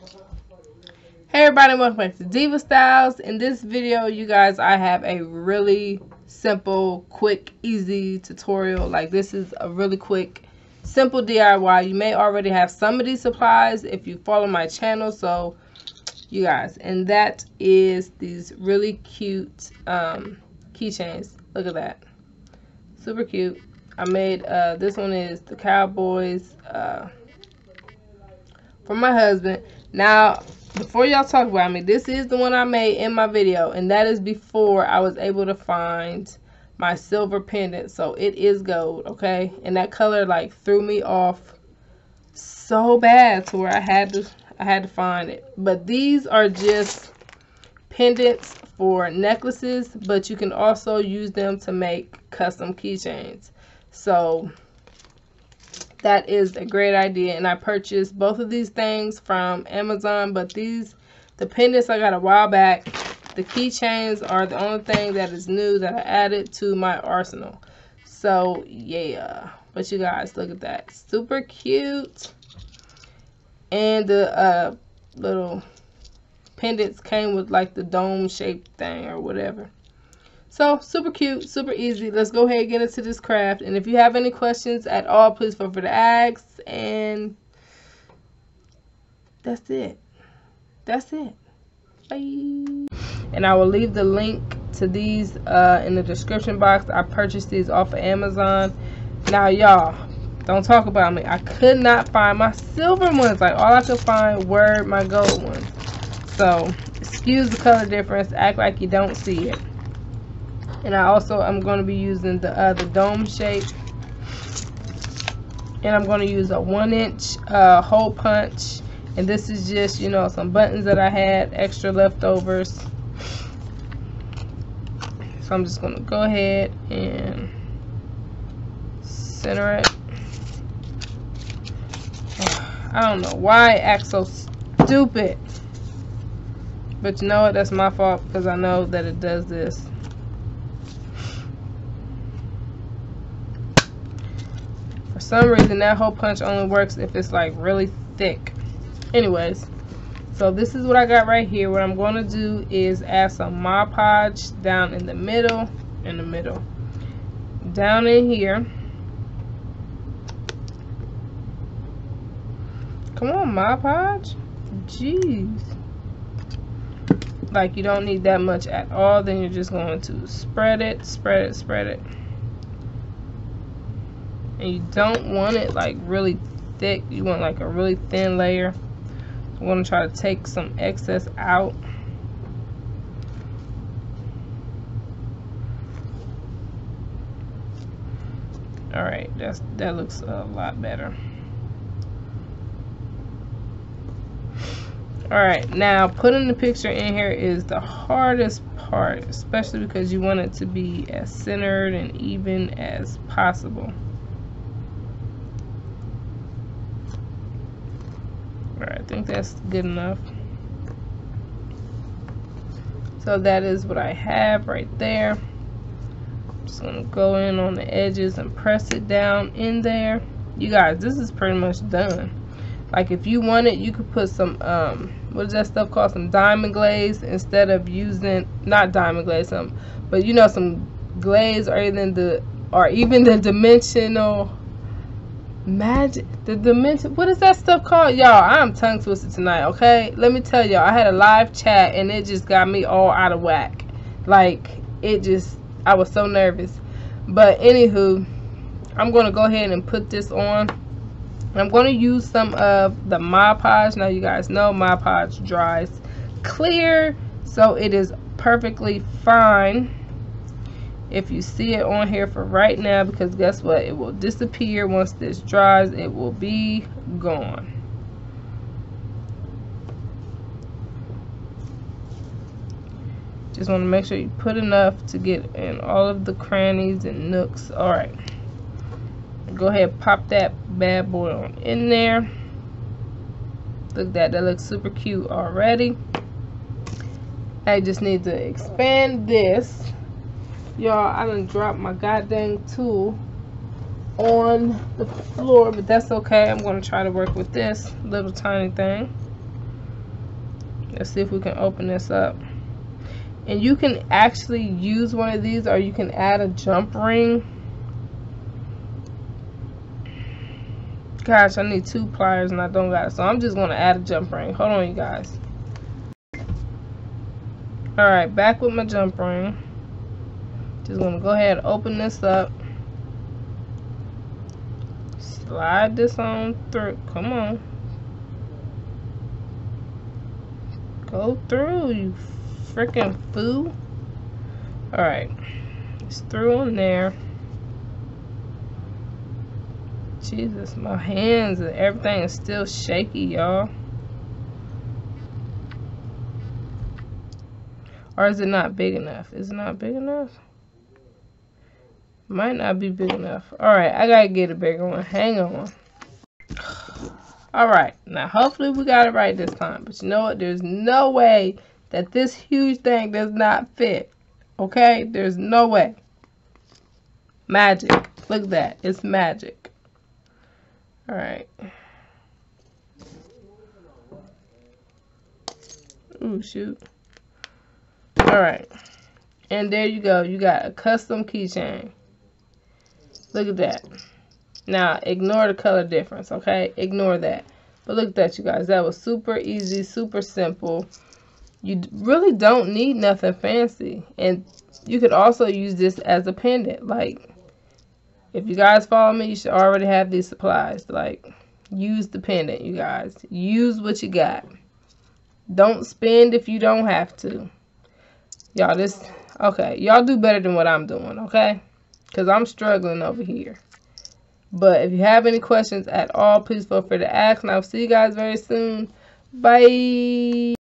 Hey everybody, welcome back to Diva Styles. In this video, you guys, I have a really simple, quick, easy tutorial. Like, this is a really quick, simple DIY. You may already have some of these supplies if you follow my channel. So, you guys, and that is these really cute keychains. Look at that. Super cute. I made, this one is the Cowboys for my husband. Now, before y'all talk about me, this is the one I made in my video, and that is before I was able to find my silver pendant. So it is gold, okay? And that color like threw me off so bad to where I had to find it. But these are just pendants for necklaces, but you can also use them to make custom keychains. So that is a great idea, and I purchased both of these things from Amazon. But the pendants I got a while back. The keychains are the only thing that is new that I added to my arsenal. So yeah, but you guys, look at that, super cute. And the little pendants came with like the dome shaped thing or whatever. So, super cute, super easy. Let's go ahead and get into this craft. And if you have any questions at all, please feel free to ask. And that's it. That's it. Bye. And I will leave the link to these in the description box. I purchased these off of Amazon. Now, y'all, don't talk about me. I could not find my silver ones. Like, all I could find were my gold ones. So, excuse the color difference. Act like you don't see it. And I'm going to be using the dome shape. And I'm going to use a 1-inch hole punch. And this is just, you know, some buttons that I had extra leftovers. So I'm just going to go ahead and center it. I don't know why it acts so stupid. But you know what? That's my fault, because I know that it does this. For some reason, that hole punch only works if it's like really thick. Anyways, so this is what I got right here. What I'm going to do is add some Mod Podge down in the middle, down in here. Come on, Mod Podge. Jeez. Like, you don't need that much at all. Then you're just going to spread it, spread it, spread it. And you don't want it like really thick. You want like a really thin layer. I'm going to try to take some excess out. Alright, that looks a lot better. Alright, now putting the picture in here is the hardest part, especially because you want it to be as centered and even as possible. Alright, I think that's good enough. So that is what I have right there. I'm just going to go in on the edges and press it down in there. You guys, this is pretty much done. Like, if you want it, you could put some, what is that stuff called? Some diamond glaze instead of using, not diamond glaze, but you know, some glaze or even the dimensional magic, what is that stuff called? Y'all, I'm tongue twisted tonight, okay? Let me tell y'all, I had a live chat and it just got me all out of whack. Like, I was so nervous. But anywho, I'm going to go ahead and put this on. I'm going to use some of the Mod Podge. Now, you guys know Mod Podge dries clear, so it is perfectly fine if you see it on here for right now, because guess what? It will disappear once this dries. It will be gone. Just want to make sure you put enough to get in all of the crannies and nooks. Alright. Go ahead and pop that bad boy on in there. Look at that. That looks super cute already. I just need to expand this. Y'all, I done dropped my goddamn tool on the floor, but that's okay. I'm going to try to work with this little tiny thing. Let's see if we can open this up. And you can actually use one of these, or you can add a jump ring. Gosh, I need 2 pliers and I don't got it, so I'm just going to add a jump ring. Hold on, you guys. Alright, back with my jump ring. Just going to go ahead and open this up. Slide this on through. Come on. Go through, you freaking fool. Alright. It's through in there. Jesus, my hands and everything is still shaky, y'all. Or is it not big enough? Is it not big enough? Might not be big enough. Alright, I gotta get a bigger one. Hang on. Alright, now hopefully we got it right this time. But you know what? There's no way that this huge thing does not fit. Okay? There's no way. Magic. Look at that. It's magic. Alright. Ooh, shoot. Alright. And there you go. You got a custom keychain. Look at that. Now, ignore the color difference, okay? Ignore that. But look at that, you guys. That was super easy, super simple. You really don't need nothing fancy. And you could also use this as a pendant. Like, if you guys follow me, you should already have these supplies. Like, use the pendant, you guys. Use what you got. Don't spend if you don't have to. Y'all, okay, y'all do better than what I'm doing, okay? Because I'm struggling over here. But if you have any questions at all, please feel free to ask. And I'll see you guys very soon. Bye.